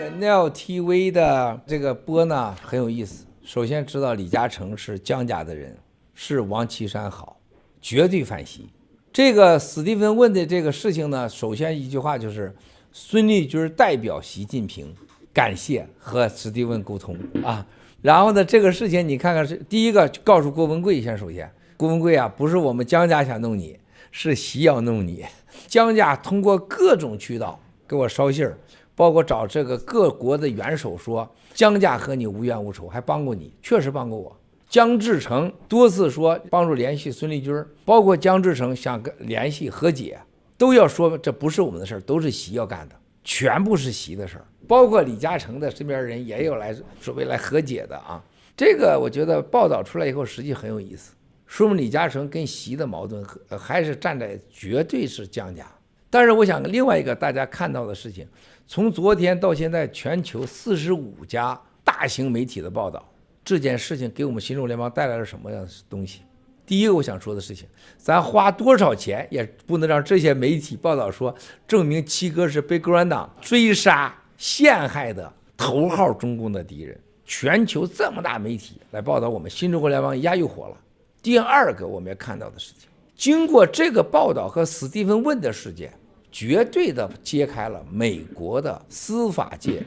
Nell TV 的这个播呢很有意思。首先知道李嘉诚是江家的人，是王岐山好，绝对反习。这个史蒂芬问的这个事情呢，首先一句话就是孙立军代表习近平感谢和史蒂芬沟通啊。然后呢，这个事情你看看是第一个告诉郭文贵，首先郭文贵啊，不是我们江家想弄你，是习要弄你。江家通过各种渠道给我捎信儿，包括找这个各国的元首说江家和你无冤无仇，还帮过你，确实帮过我。江志成多次说帮助联系孙立军，包括江志成想联系和解，都要说这不是我们的事儿，都是习要干的，全部是习的事儿。包括李嘉诚的身边人也有来所谓来和解的啊。这个我觉得报道出来以后，实际很有意思，说明李嘉诚跟习的矛盾还是站在绝对是江家。但是我想另外一个大家看到的事情，从昨天到现在，全球45家大型媒体的报道，这件事情给我们新中国联邦带来了什么样的东西？第一个我想说的事情，咱花多少钱也不能让这些媒体报道说证明七哥是被共产党追杀陷害的头号中共的敌人。全球这么大媒体来报道我们新中国联邦一下又火了。第二个我们要看到的事情，经过这个报道和史蒂芬问的事件，绝对的揭开了美国的司法界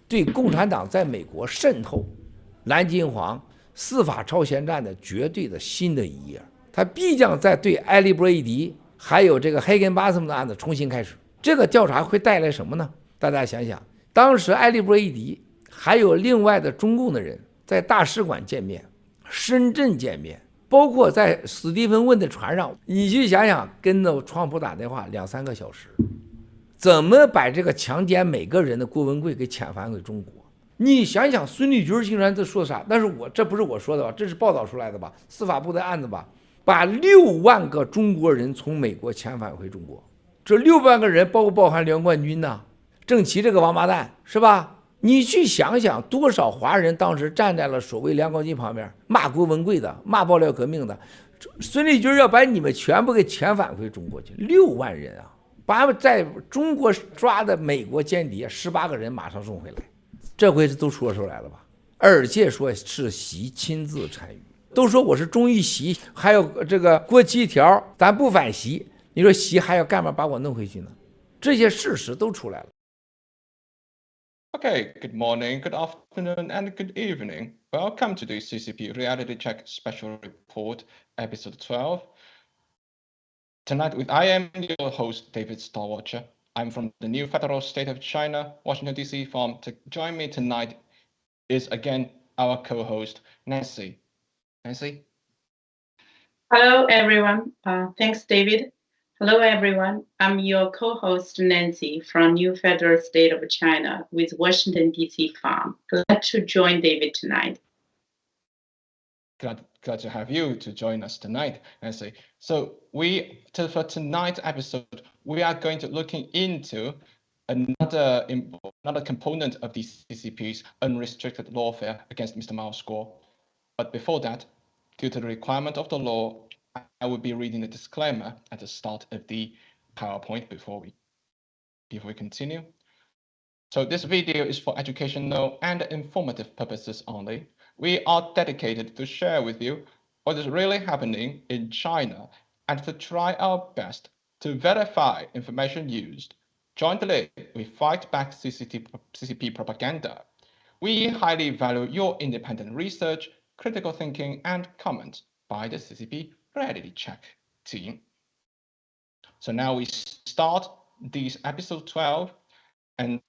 对共产党在美国渗透、蓝金黄、司法超限战的绝对的新的一页。他必将在对埃利·布雷迪还有这个黑根巴斯姆的案子重新开始。这个调查会带来什么呢？大家想想，当时埃利·布雷迪还有另外的中共的人在大使馆见面，深圳见面，包括在史蒂芬问的船上，你去想想，跟着川普打电话2-3个小时，怎么把这个强奸每个人的郭文贵给遣返回中国？你想想，孙立军竟然在说啥？但是这不是我说的吧？这是报道出来的吧？司法部的案子吧？把6万个中国人从美国遣返回中国，这6万个人包含梁冠军呐、郑琦这个王八蛋是吧？你去想想，多少华人当时站在了所谓梁冠军旁边，骂郭文贵的，骂爆料革命的。孙立军要把你们全部给遣返回中国去，6万人啊！把在中国抓的美国间谍18个人马上送回来，这回都说出来了吧？而且说是习亲自参与，都说我是忠于习，还有这个国旗条，咱不反习。你说习还要干嘛把我弄回去呢？这些事实都出来了。Okay, good morning, good afternoon, and good evening. Welcome to the CCP Reality Check Special Report, Episode 12. Tonight, I am your host, David Starwatcher. I'm from the new federal state of China, Washington, D.C. farm. To join me tonight is again our co-host, Nancy. Nancy? Hello, everyone. Thanks, David. Hello, everyone. I'm your co-host, Nancy, from New Federal State of China with Washington, D.C. farm. Glad to join David tonight. Glad to have you to join us tonight, Nancy. So for tonight's episode, we are going to looking into another component of the CCP's unrestricted lawfare against Mr. Mao's score. But before that, due to the requirement of the law, I will be reading the disclaimer at the start of the PowerPoint before we continue. So this video is for educational and informative purposes only. We are dedicated to share with you what is really happening in China and to try our best to verify information used. Jointly, we fight back CCP propaganda. We highly value your independent research, critical thinking, and comments by the CCP Reality Check team. So now we start this episode 12, and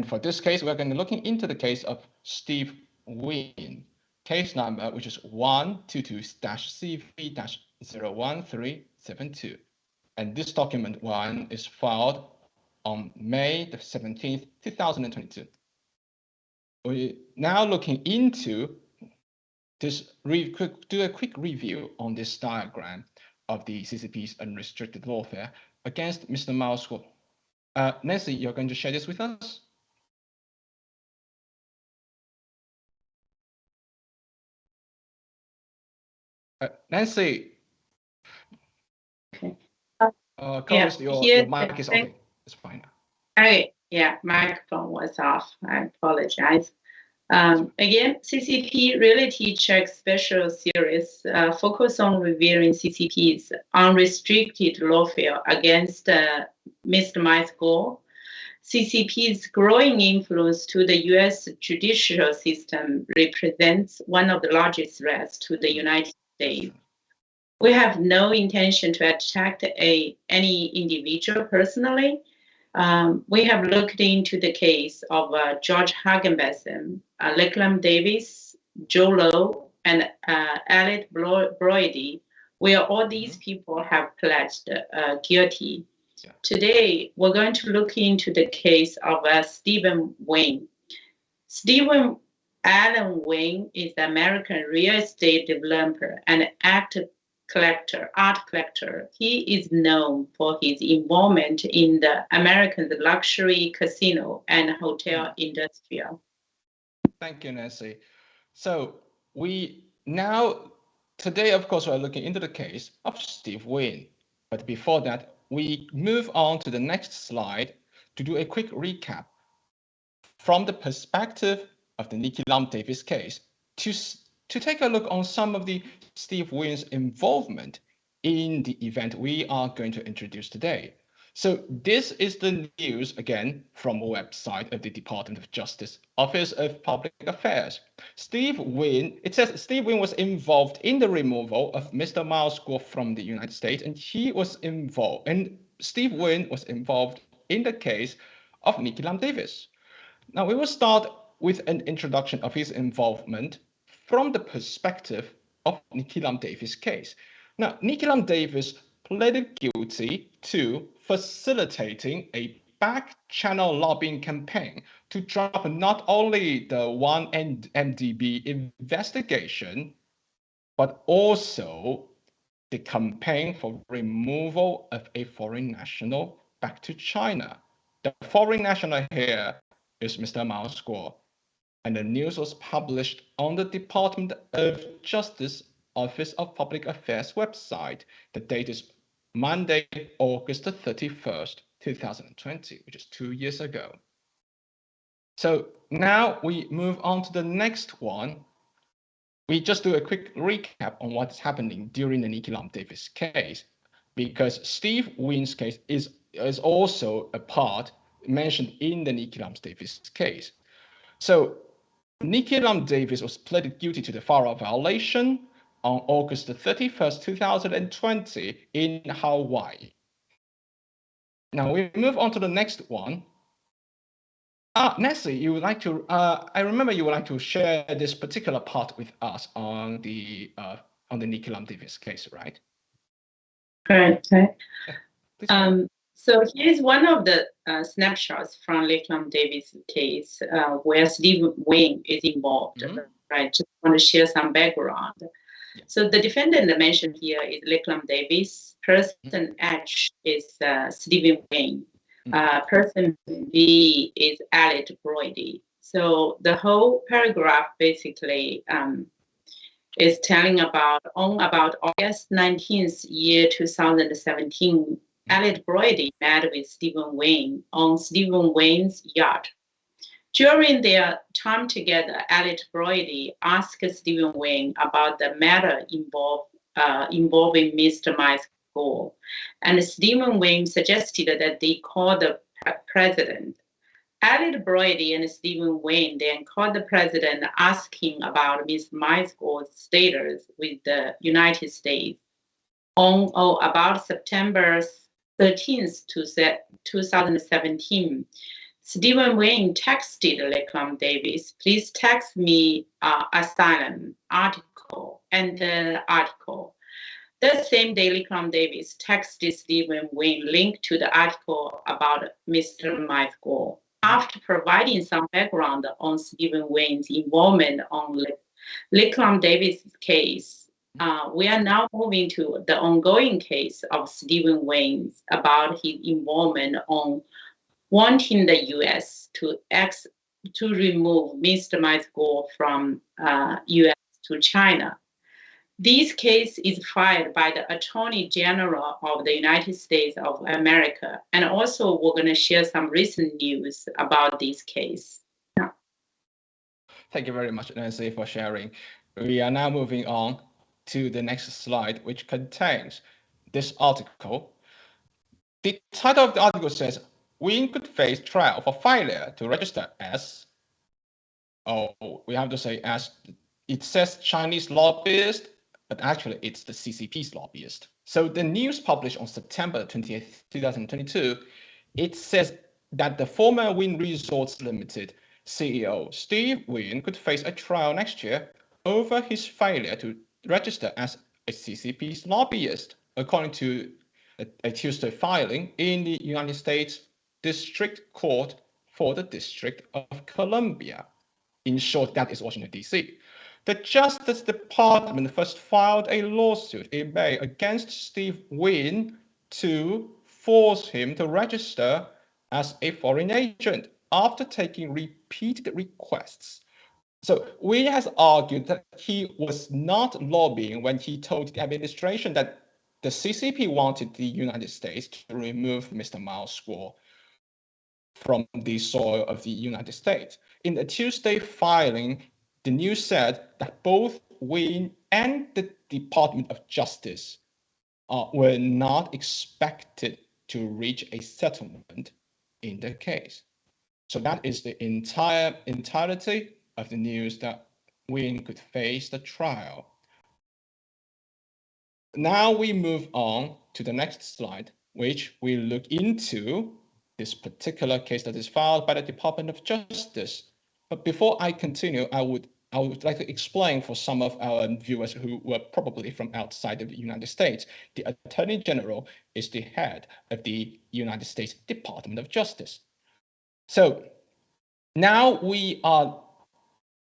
for this case, we're going to be looking into the case of Steve Wynn, case number which is 122-CV-01372. And this document one is filed on May the 17th, 2022. We're now looking into this, do a quick review on this diagram of the CCP's unrestricted lawfare against Mr. Mao's. Nancy, you're going to share this with us? Nancy, Yeah, your mic is open. It's fine. Okay, Yeah, microphone was off. I apologize. Again, CCP Reality Check Special Series focus on revealing CCP's unrestricted lawfare against Mr. Mai's goal. CCP's growing influence to the U.S. judicial system represents one of the largest threats to the United States. We have no intention to attack any individual personally. We have looked into the case of George Hagenbessen, Lakeland Davis, Joe Lowe, and Alec Broidy, where all these people have pledged guilty. Yeah. Today, we're going to look into the case of Stephen Wynn. Stephen Allen Wynn is an American real estate developer and art collector. He is known for his involvement in the American luxury casino and hotel industry. Thank you, Nancy. So today, of course, we're looking into the case of Steve Wynn. But before that, we move on to the next slide to do a quick recap from the perspective of the Nikki Lam Davis case to take a look on some of the Steve Wynn's involvement in the event we are going to introduce today. So this is the news, again, from a website of the Department of Justice, Office of Public Affairs. It says Steve Wynn was involved in the removal of Mr. Miles Guo from the United States, and Steve Wynn was involved in the case of Nikki Lam Davis. Now, we will start with an introduction of his involvement from the perspective of Nikki Lam Davis' case. Now, Nikki Lam Davis pleaded guilty to facilitating a back-channel lobbying campaign to drop not only the 1MDB investigation, but also the campaign for removal of a foreign national back to China. The foreign national here is Mr. Miles Guo, and the news was published on the Department of Justice Office of Public Affairs website. The date is Monday, August 31st, 2020, which is 2 years ago. So now we move on to the next one. We just do a quick recap on what's happening during the Nikki Lam Davis case, because Steve Wynn's case is also a part mentioned in the Nikki Lam Davis case. So Nikki Lam Davis was pleaded guilty to the FARA violation on August 31st, 2020 in Hawaii. Now we move on to the next one. Nancy, you would like to, I remember you would like to share this particular part with us on the Nikki Lam Davis case, right? Right. So here's one of the snapshots from Lakeland Davis case where Steve Wynn is involved. Right. Just want to share some background. Yeah. So the defendant mentioned here is Lakeland Davis. Person H is Stephen Wynn. Person B is Alec Broidy. So the whole paragraph basically is telling about August 19th, year 2017, Alec Broidy met with Stephen Wynn on Stephen Wynn's yacht. During their time together, Alec Broidy asked Stephen Wynn about the matter involving Mr. Miles Guo, and Stephen Wynn suggested that they call the president. Alec Broidy and Stephen Wynn then called the president asking about Mr. Miles Guo's status with the United States. On or about September 13th, 2017, Stephen Wynn texted Lakeland Davis, please text me asylum article and the article. The same day, Lakeland Davis texted Stephen Wynn link to the article about Mr. Miles Guo. After providing some background on Stephen Wynn's involvement on Lakeland Davis' case, we are now moving to the ongoing case of Stephen Wynn about his involvement on wanting the U.S. to remove Mr. Miles Guo from U.S. to China. This case is filed by the Attorney General of the United States of America. And also, we're going to share some recent news about this case. Yeah. Thank you very much, Nancy, for sharing. We are now moving on to the next slide, which contains this article. The title of the article says, Wynn could face trial for failure to register as, we have to say as, it says Chinese lobbyist, but actually it's the CCP's lobbyist. So the news published on September 20th, 2022, it says that the former Wynn Resorts Limited CEO, Steve Wynn, could face a trial next year over his failure to register as a CCP's lobbyist, according to a Tuesday filing in the United States District Court for the District of Columbia. In short, that is Washington, D.C. The Justice Department first filed a lawsuit in May against Steve Wynn to force him to register as a foreign agent after taking repeated requests. So Wynn has argued that he was not lobbying when he told the administration that the CCP wanted the United States to remove Mr. Mao's Guo from the soil of the United States. In the Tuesday filing, the news said that both Wynn and the Department of Justice were not expected to reach a settlement in the case. So that is the entirety of the news that Wynn could face the trial. Now we move on to the next slide, which we look into this particular case that is filed by the Department of Justice. But before I continue, I would like to explain for some of our viewers who were probably from outside of the United States. The Attorney General is the head of the United States Department of Justice. So now we are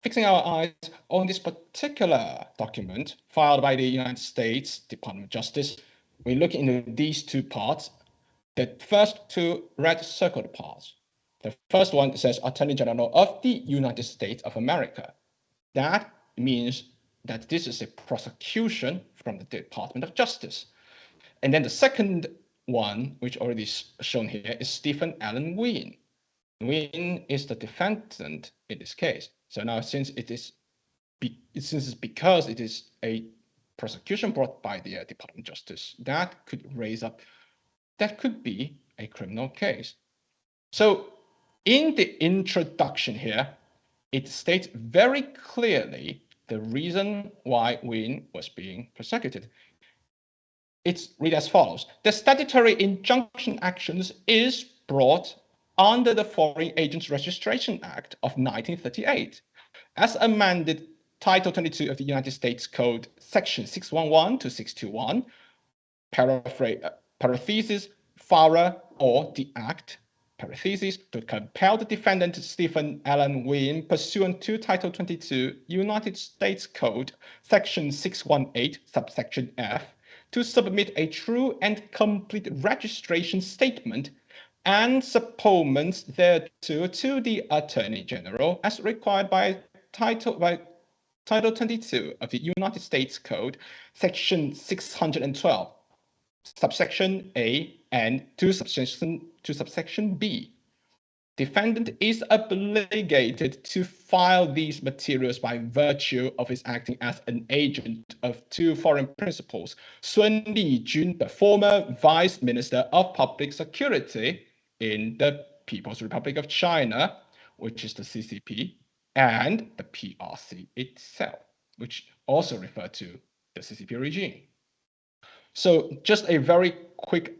fixing our eyes on this particular document filed by the United States Department of Justice. We look into these two parts. The first two red circled parts. The first one says Attorney General of the United States of America. That means that this is a prosecution from the Department of Justice. And then the second one, which already is shown here, is Stephen Allen Wynn. Wynn is the defendant in this case. So now, since it's because it is a prosecution brought by the Department of Justice, that could be a criminal case. So in the introduction here, it states very clearly the reason why Wynn was being prosecuted. It's read as follows. The statutory injunction actions is brought under the Foreign Agents Registration Act of 1938, as amended Title 22 of the United States Code, Section 611 to 621, parenthesis, FARA or the Act, parenthesis, to compel the defendant Stephen Allen Wynn pursuant to Title 22 United States Code, Section 618, subsection F, to submit a true and complete registration statement and supplements thereto to the Attorney General as required by Title 22 of the United States Code, Section 612, subsection A and to subsection B. Defendant is obligated to file these materials by virtue of his acting as an agent of two foreign principals, Sun Lijun, the former Vice Minister of Public Security in the People's Republic of China, which is the CCP, and the PRC itself, which also refer to the CCP regime. So just a very quick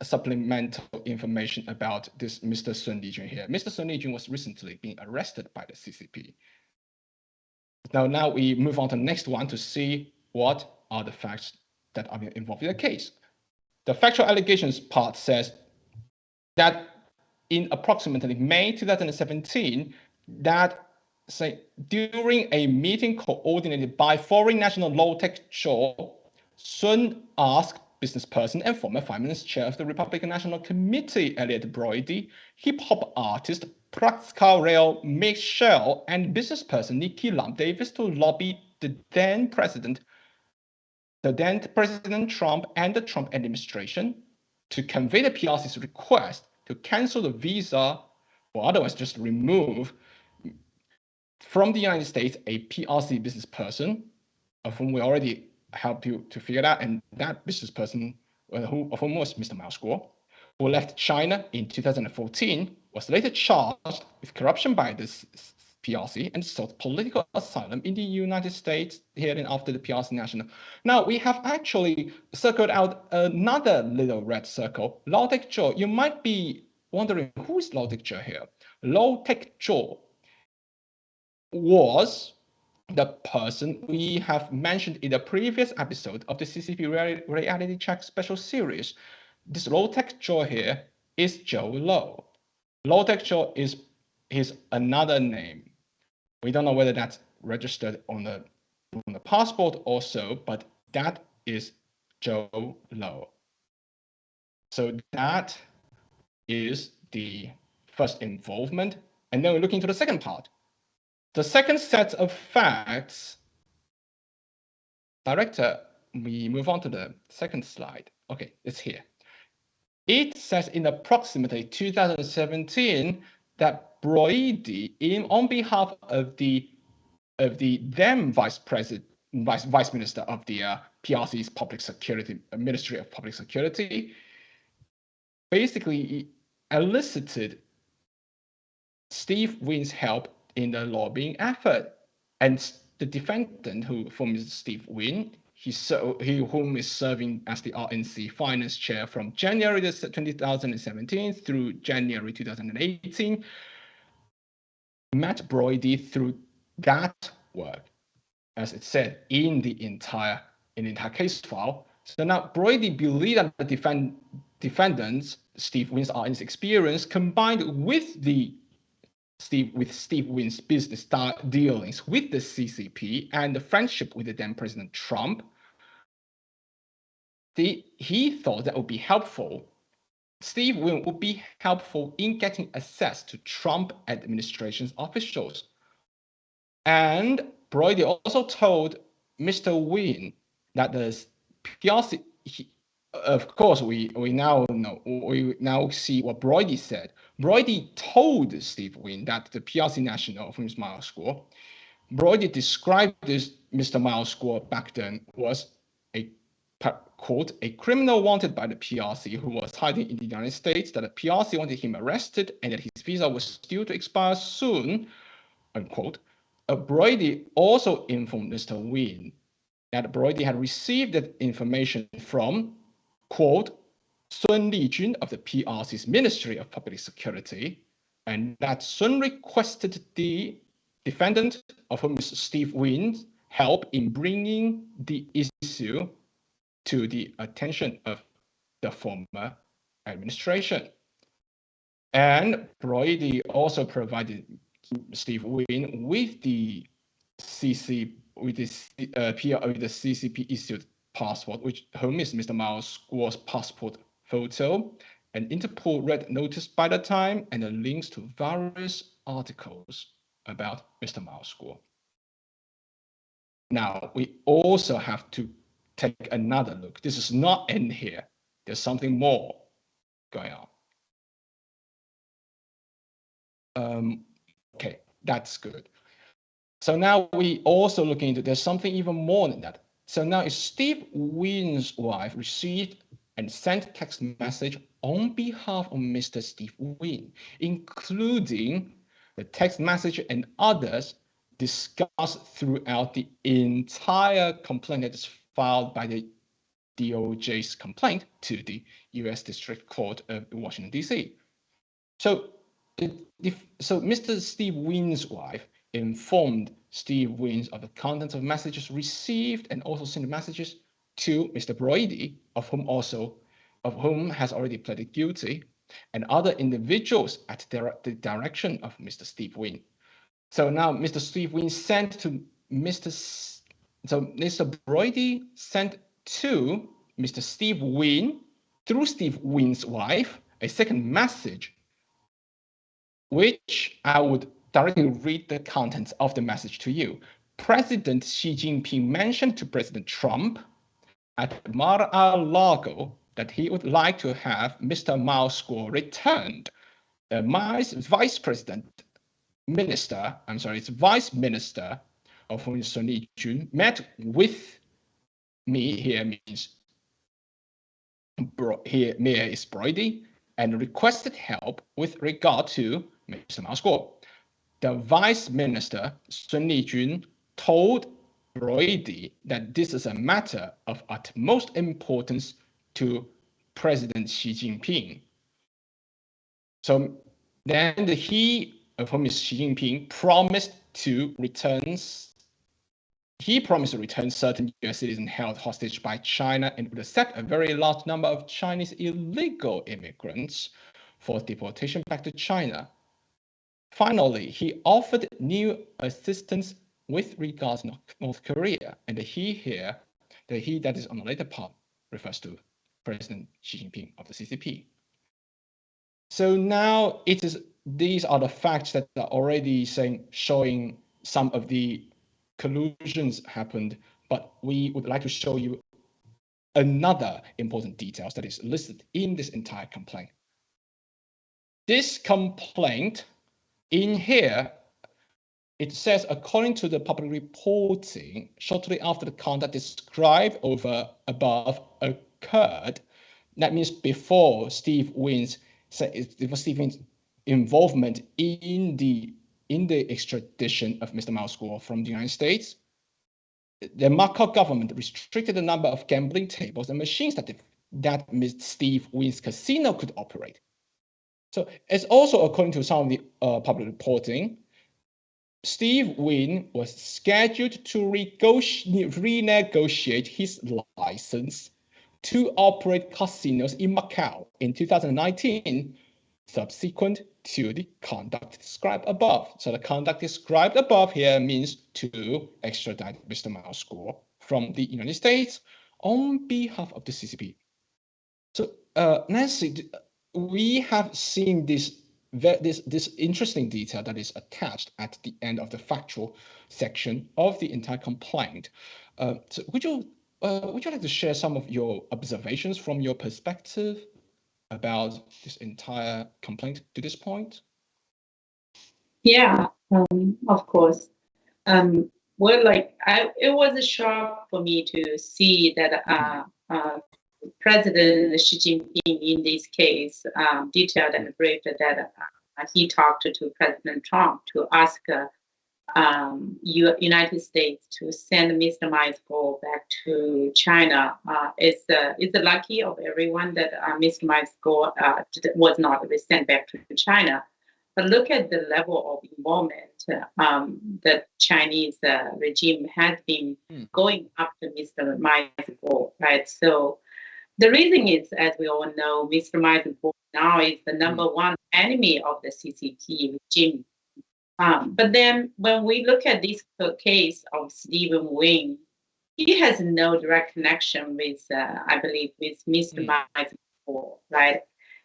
supplemental information about this Mr. Sun Lijun here. Mr. Sun Lijun was recently being arrested by the CCP. Now we move on to the next one to see what are the facts that are involved in the case. The factual allegations part says that in approximately May 2017, that during a meeting coordinated by Foreign National Low-Tech Shaw, Sun asked business person and former finance chair of the Republican National Committee, Elliot Brody, hip-hop artist Pascal Michel, and business person Nikki Lam Davis to lobby the then President Trump and the Trump administration to convey the PRC's request to cancel the visa or otherwise just remove from the United States a PRC business person, of whom we already helped you to figure out, and that business person of whom was Mr. Miles Guo, who left China in 2014, was later charged with corruption by this PRC and sought political asylum in the United States here and after the PRC national. Now, we have actually circled out another little red circle, Lau Tek-chor. You might be wondering, who is Lau Tek-chor here? Lau Tek-chor was the person we have mentioned in the previous episode of the CCP Reality Check special series. This Lau Tek-chor here is Joe Low. Lau Tek-chor is his another name. We don't know whether that's registered on the passport or so, but that is Joe Low. So that is the first involvement. And then we look into the second part. The second set of facts, director, we move on to the second slide. Okay, it's here. It says in approximately 2017 that Brody, on behalf of the then vice minister of the PRC's Public Security Ministry of Public Security, basically elicited Steve Wynn's help in the lobbying effort, and the defendant, whom is Steve Wynn, whom is serving as the RNC finance chair from January 2017 through January 2018, met Brody through that work, as it said in the entire case file. So now Brody believed that the defendants, Steve Wynn's RNC experience, combined with Steve Wynn's business dealings with the CCP and the friendship with the then President Trump, he thought that would be helpful. Steve Wynn would be helpful in getting access to Trump administration's officials. And Brody also told Mr. Wynn that the PRC, of course, we now see what Brody said. Brody told Steve Wynn that the PRC national, of whom is Miles Guo, Brody described this Mr. Miles Guo back then was quote, a criminal wanted by the PRC who was hiding in the United States, that the PRC wanted him arrested, and that his visa was due to expire soon, unquote. Brody also informed Mr. Wynn that Brody had received that information from, quote, Sun Lijun of the PRC's Ministry of Public Security, and that Sun requested the defendant, of whom is Steve Wynn, help in bringing the issue to the attention of the former administration. And Brody also provided Steve Wynn with the CCP issued passport, whom is Mr. Miles Guo's passport photo, an Interpol red notice by the time, and the links to various articles about Mr. Miles Guo. Now, we also have to take another look. This is not in here. There's something more going on. Okay, that's good. So now we also look into, there's something even more than that. So now if Steve Wynn's wife received and sent text message on behalf of Mr. Steve Wynn, including the text message and others discussed throughout the entire complaint that is filed by the DOJ's complaint to the U.S. District Court of Washington, D.C. So Mr. Steve Wynn's wife informed Steve Wynn of the contents of messages received and also sent messages to Mr. Brody, of whom has already pleaded guilty, and other individuals at the direction of Mr. Steve Wynn. So now Mr. Steve Wynn sent to Mr. Brody sent to Mr. Steve Wynn through Steve Wynn's wife a second message, which I would directly read the contents of the message to you. President Xi Jinping mentioned to President Trump at Mar-a-Lago that he would like to have Mr. Mao's score returned. The vice minister of Sun Lijun met with me, here means here is Brody, and requested help with regard to Mr. Mao's score. The vice minister, Sun Lijun, told Brody that this is a matter of utmost importance to President Xi Jinping. So then Xi Jinping promised to return certain US citizens held hostage by China and would accept a very large number of Chinese illegal immigrants for deportation back to China. Finally, he offered new assistance with regards to North Korea, and the he that is on the later part refers to President Xi Jinping of the CCP. So now these are the facts that are already showing some of the collusions happened, but we would like to show you another important details that is listed in this entire complaint. This complaint in here, it says, according to the public reporting, shortly after the conduct described above occurred, that means before Steve Wynn's involvement in the extradition of Mr. Mao's score from the United States, the Macau government restricted the number of gambling tables and machines that Steve Wynn's casino could operate. So it's also according to some of the public reporting, Steve Wynn was scheduled to renegotiate his license to operate casinos in Macau in 2019, subsequent to the conduct described above. So the conduct described above here means to extradite Mr. Mao's score from the United States on behalf of the CCP. So Nancy, we have seen this interesting detail that is attached at the end of the factual section of the entire complaint. So would you like to share some of your observations from your perspective about this entire complaint to this point? Yeah, of course. Well, it was a shock for me to see that President Xi Jinping in this case detailed and briefed that he talked to President Trump to ask United States to send Mr. Mao's back to China. It's lucky of everyone that Mr. Mao's was not sent back to China. But look at the level of involvement the Chinese regime has been going after Mr. Mao's, right? So the reason is, as we all know, Mr. Mao's now is the number one enemy of the CCP regime. But then when we look at this case of Steve Wynn, he has no direct connection with, I believe, with Mr. Mao's, right?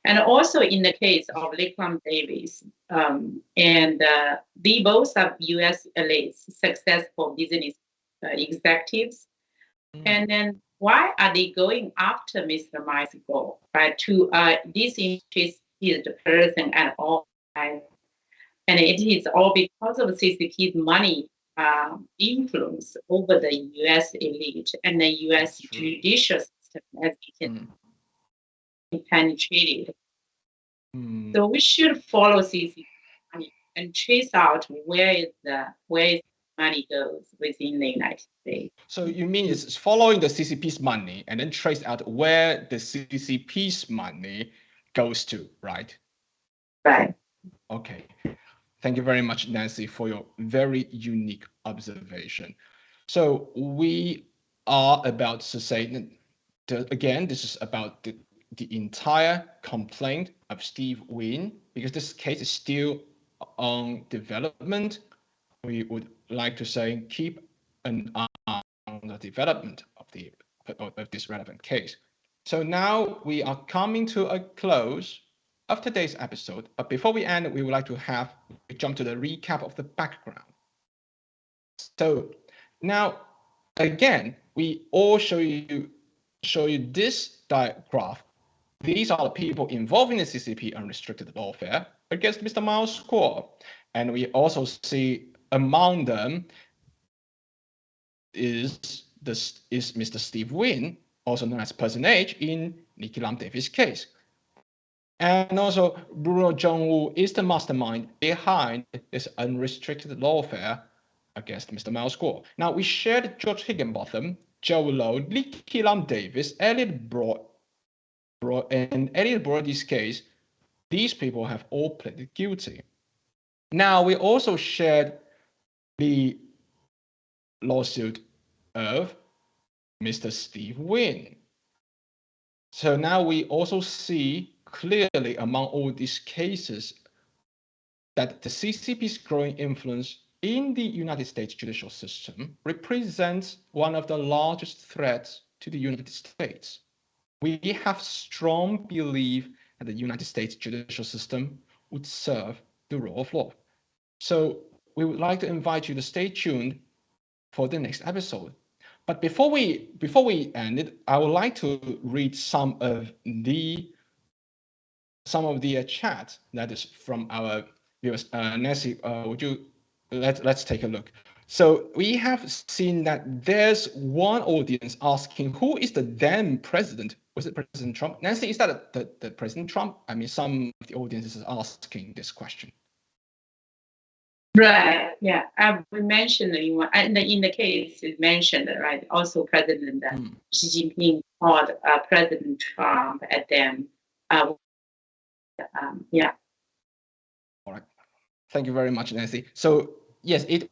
And also in the case of Lakeland Davis, they both are U.S. elites, successful business executives. And then why are they going after Mr. Mao's, right? To disinterest his person at all, right? And it is all because of CCP's money influence over the U.S. elite and the U.S. judicial system, as you can penetrated. So we should follow CCP money and trace out where money goes within the United States. So you mean it's following the CCP's money and then trace out where the CCP's money goes to, right? Right. Okay. Thank you very much, Nancy, for your very unique observation. So we are about to say, again, this is about the entire complaint of Steve Wynn, because this case is still on development. We would like to say keep an eye on the development of this relevant case. So now we are coming to a close of today's episode. But before we end, we would like to jump to the recap of the background. So Now, again, we all show you this graph. These are the people involved in the CCP unrestricted lawfare against Mr. Miles Squall. And we also see among them is Mr. Steve Wynn, also known as Person H in Nicky Lam Davis' case. And also Bruno Zhongwu is the mastermind behind this unrestricted lawfare against Mr. Miles Squall. Now, we shared George Higginbotham, Joe Lowe, Nicky Lam Davis, Elliot Brody's case. These people have all pleaded guilty. Now, we also shared the lawsuit of Mr. Steve Wynn. So now we also see clearly among all these cases that the CCP's growing influence in the United States judicial system represents one of the largest threats to the United States. We have strong belief that the United States judicial system would serve the rule of law. So we would like to invite you to stay tuned for the next episode. But before we end it, I would like to read some of the chat that is from our viewers. Nancy, would you let's take a look. So we have seen that there's one audience asking, who is the then president? Was it President Trump? Nancy, is that the President Trump? I mean, some of the audience is asking this question. Right. Yeah. We mentioned in the case it mentioned, right? Also, President Xi Jinping called President Trump at them. Yeah. All right. Thank you very much, Nancy. So yes, it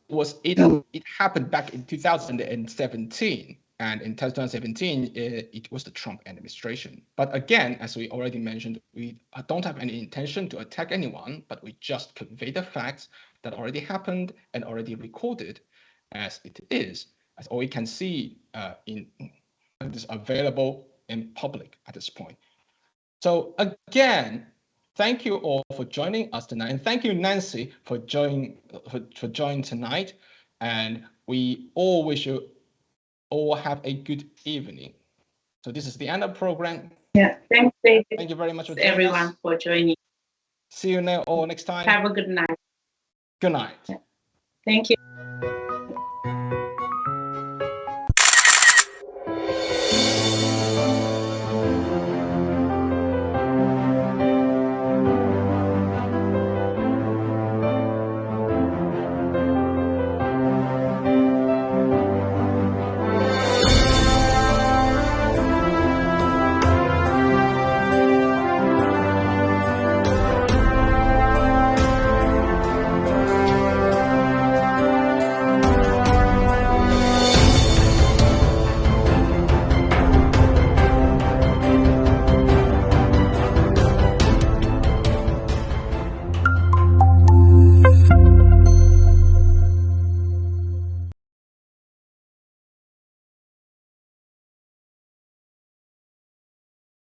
happened back in 2017, and in 2017 it was the Trump administration. But again, as we already mentioned, we don't have any intention to attack anyone, but we just convey the facts that already happened and already recorded as it is, as all we can see it is available in public at this point. So again, thank you all for joining us tonight, and thank you, Nancy, for joining tonight. And we all wish you all have a good evening. So this is the end of the program. Yeah, thanks, David. Thank you very much for everyone for joining. See you all next time. Have a good night. Good night. Yeah. Thank you.